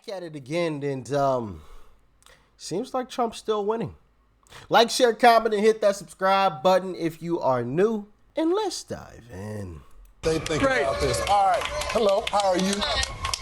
back at it again, and seems like Trump's still winning. Like, share, comment, and hit that subscribe button if you are new, and let's dive in. They think about this. All right. Hello. How are you?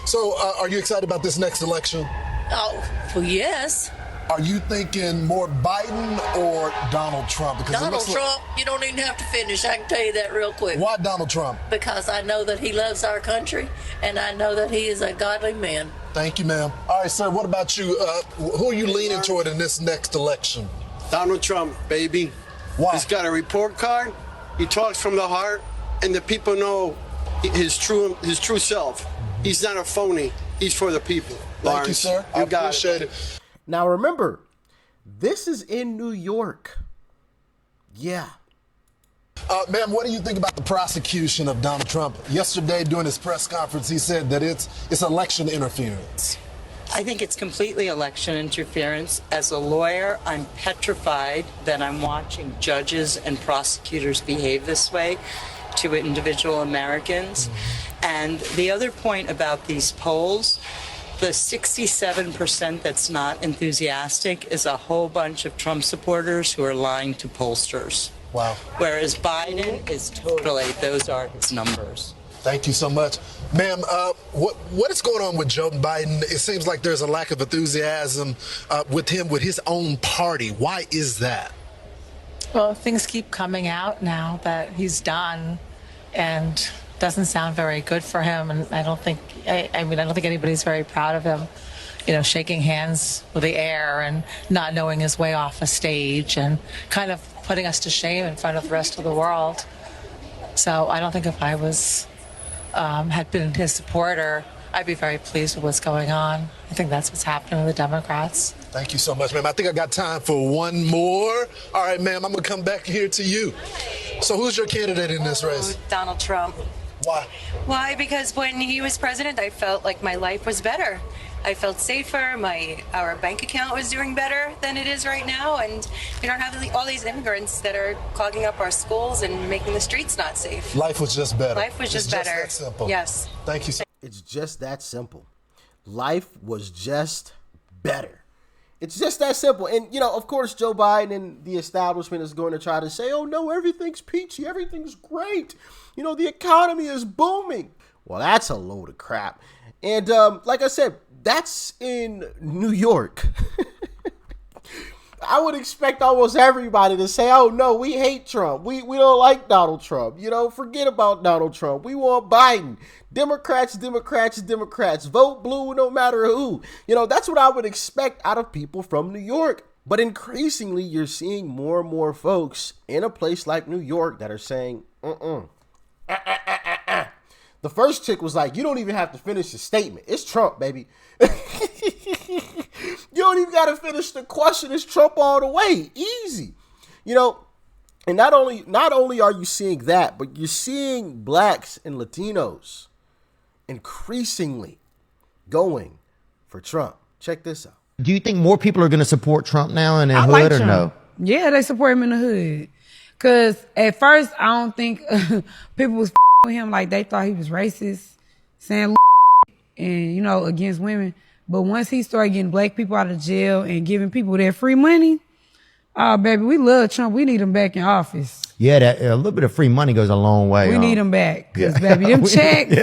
So, are you excited about this next election? Oh, well, yes. Are you thinking more Biden or Donald Trump? Because Donald Trump, you don't even have to finish. I can tell you that real quick. Why Donald Trump? Because I know that he loves our country, and I know that he is a godly man. Thank you, ma'am. All right, sir, what about you? Who are you leaning toward in this next election? Donald Trump, baby. Why? He's got a report card. He talks from the heart, and the people know his true self. He's not a phony. He's for the people. Thank you, sir. I appreciate it. Now remember, this is in New York. Yeah. Ma'am, what do you think about the prosecution of Donald Trump? Yesterday during his press conference, he said that it's election interference. I think it's completely election interference. As a lawyer, I'm petrified that I'm watching judges and prosecutors behave this way to individual Americans. And the other point about these polls, the 67% that's not enthusiastic is a whole bunch of Trump supporters who are lying to pollsters. Wow. Whereas Biden is totally, those are his numbers. Thank you so much. Ma'am, what is going on with Joe Biden? It seems like there's a lack of enthusiasm with him, with his own party. Why is that? Well, things keep coming out now that he's done, and doesn't sound very good for him. And I don't think anybody's very proud of him, shaking hands with the air and not knowing his way off a stage and kind of putting us to shame in front of the rest of the world. So I don't think if I was, had been his supporter, I'd be very pleased with what's going on. I think that's what's happening with the Democrats. Thank you so much, ma'am. I think I got time for one more. All right, ma'am, I'm going to come back here to you. So who's your candidate in this race? Donald Trump. Why? Why? Because when he was president, I felt like my life was better. I felt safer. Our bank account was doing better than it is right now, and we don't have all these immigrants that are clogging up our schools and making the streets not safe. Life was just better. Life was just better. Just that simple. Yes. Thank you so It's just that simple. Life was just better. It's just that simple. And, of course, Joe Biden and the establishment is going to try to say, oh, no, everything's peachy. Everything's great. The economy is booming. Well, that's a load of crap. And like I said, that's in New York. I would expect almost everybody to say, oh, no, we hate Trump. We don't like Donald Trump. Forget about Donald Trump. We want Biden. Democrats. Vote blue no matter who. That's what I would expect out of people from New York. But increasingly, you're seeing more and more folks in a place like New York that are saying, The first chick was like, you don't even have to finish the statement. It's Trump, baby. You don't even got to finish the question. It's Trump all the way. Easy. And not only are you seeing that, but you're seeing blacks and Latinos increasingly going for Trump. Check this out. Do you think more people are going to support Trump now in the hood or no? Yeah, they support him in the hood. Because at first, I don't think people was with him like they thought he was racist, saying and, against women. But once he started getting black people out of jail and giving people their free money, oh, baby, we love Trump. We need him back in office. Yeah, a little bit of free money goes a long way. We need him back. Because, baby, them checks.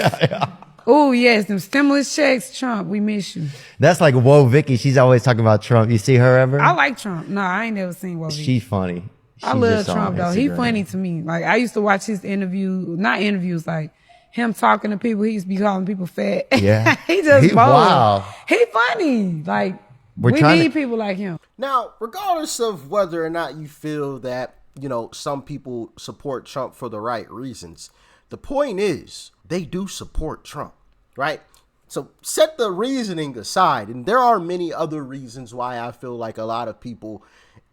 Oh, yes, them stimulus checks. Trump, we miss you. That's like Whoa Vicky. She's always talking about Trump. You see her ever? I like Trump. No, I ain't never seen Whoa Vicky. She's funny. I love Trump, though. He funny to me. Like, I used to watch his not interviews, like, him talking to people. He used to be calling people fat. Yeah. He just bold. Wow. He funny. Like, we need people like him. Now, regardless of whether or not you feel that, some people support Trump for the right reasons, the point is they do support Trump, right? So set the reasoning aside. And there are many other reasons why I feel like a lot of people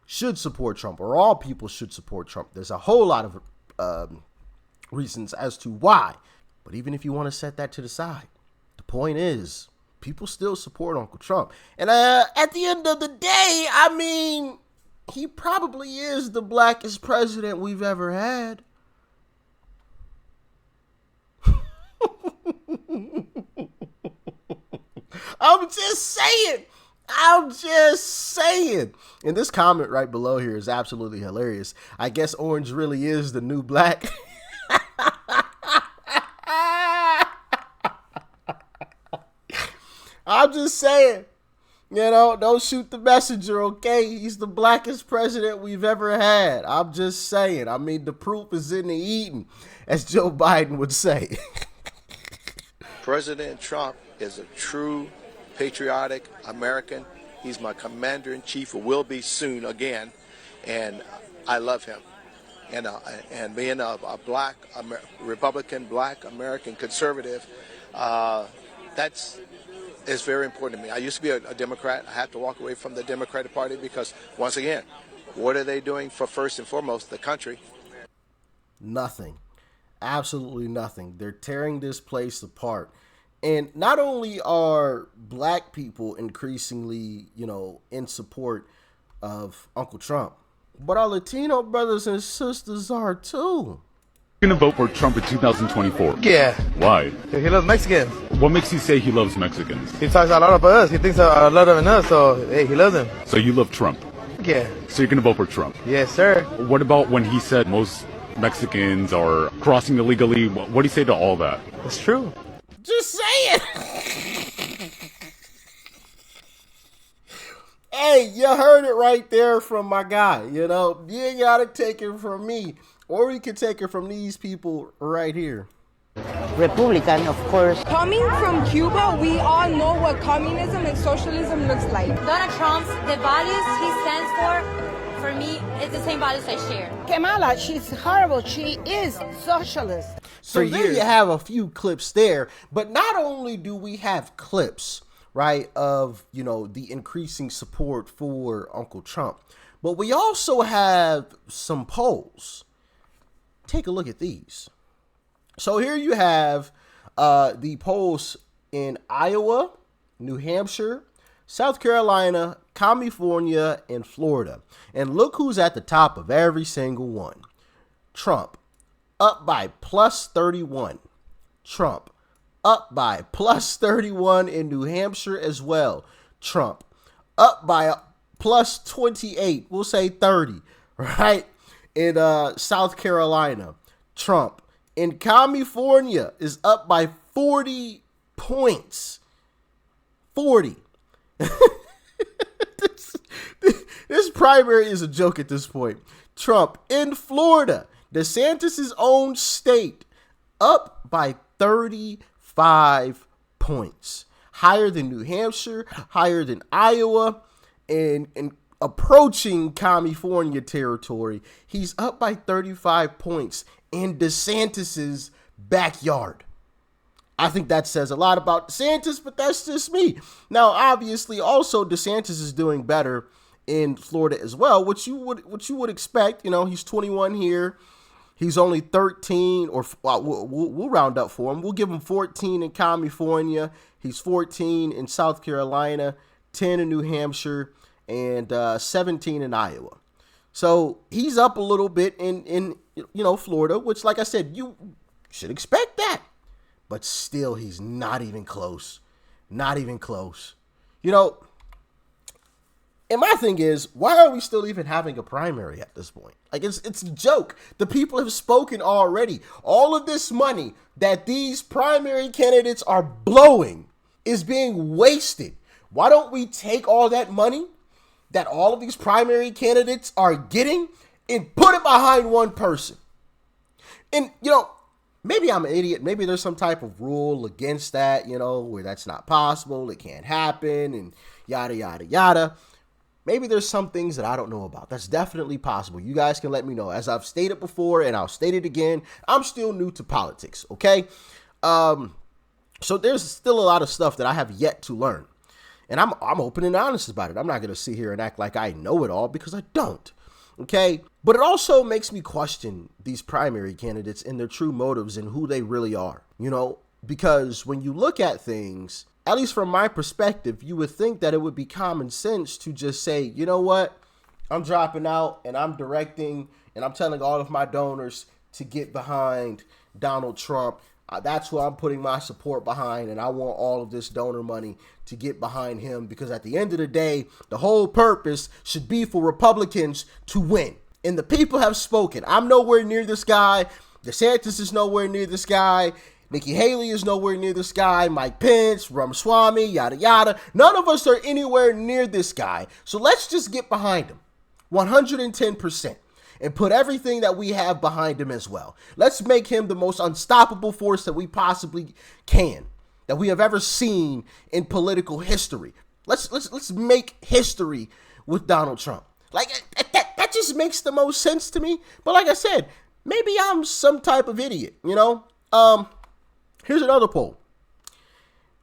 should support Trump, or all people should support Trump. There's a whole lot of reasons as to why. But even if you want to set that to the side, the point is people still support Uncle Trump. And at the end of the day, I mean, he probably is the blackest president we've ever had. I'm just saying. I'm just saying. And this comment right below here is absolutely hilarious. I guess orange really is the new black. I'm just saying. You know, don't shoot the messenger, okay? He's the blackest president we've ever had. I'm just saying. I mean, the proof is in the eating, as Joe Biden would say. President Trump is a true patriotic American. He's my commander-in-chief, or will be soon again, and I love him. And being a black Republican, black American conservative, it's very important to me. I used to be a Democrat. I had to walk away from the Democratic Party because, once again, what are they doing for first and foremost the country? Nothing. Absolutely nothing. They're tearing this place apart. And not only are black people increasingly, in support of Uncle Trump, but our Latino brothers and sisters are too. You're gonna vote for Trump in 2024? Yeah. Why? He loves Mexicans. What makes you say he loves Mexicans? He talks a lot about us. He thinks a lot of us, so hey, he loves them. So you love Trump? Yeah. So you're gonna vote for Trump? Yes, sir. What about when he said most Mexicans are crossing illegally? What do you say to all that? It's true. Just say it. Hey, you heard it right there from my guy. You ain't gotta take it from me. Or you can take it from these people right here. Republican, of course. Coming from Cuba, we all know what communism and socialism looks like. Donald Trump's, the values he stands for me, it's the same values I share. Kamala, she's horrible. She is socialist. So there you have a few clips there. But not only do we have clips, right, of, the increasing support for Uncle Trump, but we also have some polls. Take a look at these. So here you have the polls in Iowa, New Hampshire, South Carolina, California, and Florida. And look who's at the top of every single one. Trump, up by plus 31. Trump, up by plus 31 in New Hampshire as well. Trump, up by plus 28. We'll say 30, right? In South Carolina, Trump. In California is up by 40 points. 40. This primary is a joke at this point. Trump in Florida, DeSantis' own state, up by 35 points. Higher than New Hampshire, higher than Iowa, and approaching California territory. He's up by 35 points in DeSantis' backyard. I think that says a lot about DeSantis, but that's just me. Now, obviously, also DeSantis is doing better in Florida as well, which you would expect. He's 21 here. He's only 13, or we'll round up for him. We'll give him 14 in California. He's 14 in South Carolina, 10 in New Hampshire, and 17 in Iowa. So he's up a little bit in Florida, which, like I said, you should expect that. But still, he's not even close. Not even close. And my thing is, why are we still even having a primary at this point? Like, it's a joke. The people have spoken already. All of this money that these primary candidates are blowing is being wasted. Why don't we take all that money that all of these primary candidates are getting and put it behind one person? And, maybe I'm an idiot. Maybe there's some type of rule against that, where that's not possible. It can't happen and yada, yada, yada. Maybe there's some things that I don't know about. That's definitely possible. You guys can let me know. As I've stated before, and I'll state it again, I'm still new to politics, okay? So there's still a lot of stuff that I have yet to learn. And I'm open and honest about it. I'm not going to sit here and act like I know it all, because I don't. Okay. But it also makes me question these primary candidates and their true motives and who they really are, because when you look at things, at least from my perspective, you would think that it would be common sense to just say, you know what? I'm dropping out and I'm directing and I'm telling all of my donors to get behind Donald Trump. That's who I'm putting my support behind, and I want all of this donor money to get behind him, because at the end of the day, the whole purpose should be for Republicans to win. And the people have spoken. I'm nowhere near this guy. DeSantis is nowhere near this guy. Nikki Haley is nowhere near this guy. Mike Pence, Ramaswamy, yada yada. None of us are anywhere near this guy. So let's just get behind him 110%. And put everything that we have behind him as well. Let's make him the most unstoppable force that we possibly can, that we have ever seen in political history. Let's make history with Donald Trump. Like that just makes the most sense to me. But like I said, maybe I'm some type of idiot, you know? Here's another poll.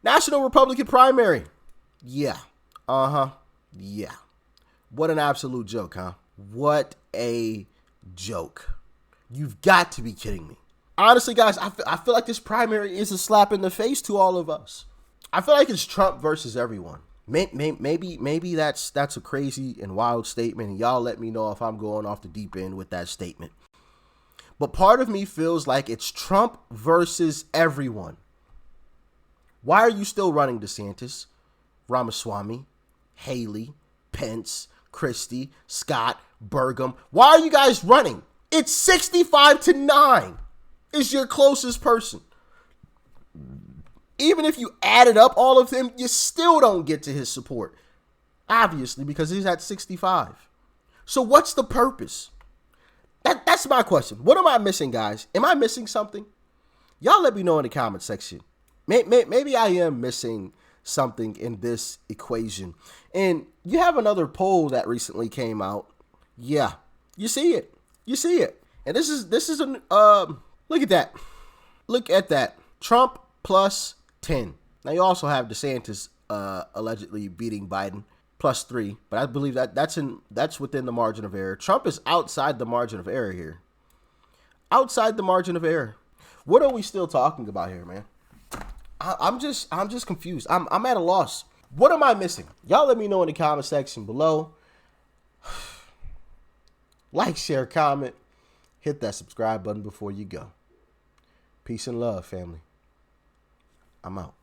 National Republican primary. Yeah. Yeah. What an absolute joke, huh? What a joke. You've got to be kidding me. Honestly, guys, I feel like this primary is a slap in the face to all of us. I feel like it's Trump versus everyone. Maybe that's a crazy and wild statement, and y'all let me know if I'm going off the deep end with that statement. But part of me feels like it's Trump versus everyone. Why are you still running, DeSantis, Ramaswamy, Haley, Pence, Christie, Scott, Burgum? Why are you guys running? It's 65-9 is your closest person. Even if you added up all of them, you still don't get to his support. Obviously, because he's at 65. So what's the purpose? That's my question. What am I missing, guys? Am I missing something? Y'all let me know in the comment section. Maybe I am missing something in this equation. And you have another poll that recently came out. Yeah, you see it. You see it. And this is an look at that. Look at that. Trump plus 10. Now you also have DeSantis allegedly beating Biden plus 3, but I believe that's within the margin of error. Trump is outside the margin of error here. Outside the margin of error. What are we still talking about here, man? I'm just confused. I'm at a loss. What am I missing? Y'all let me know in the comment section below. Like, share, comment, hit that subscribe button before you go. Peace and love, family. I'm out.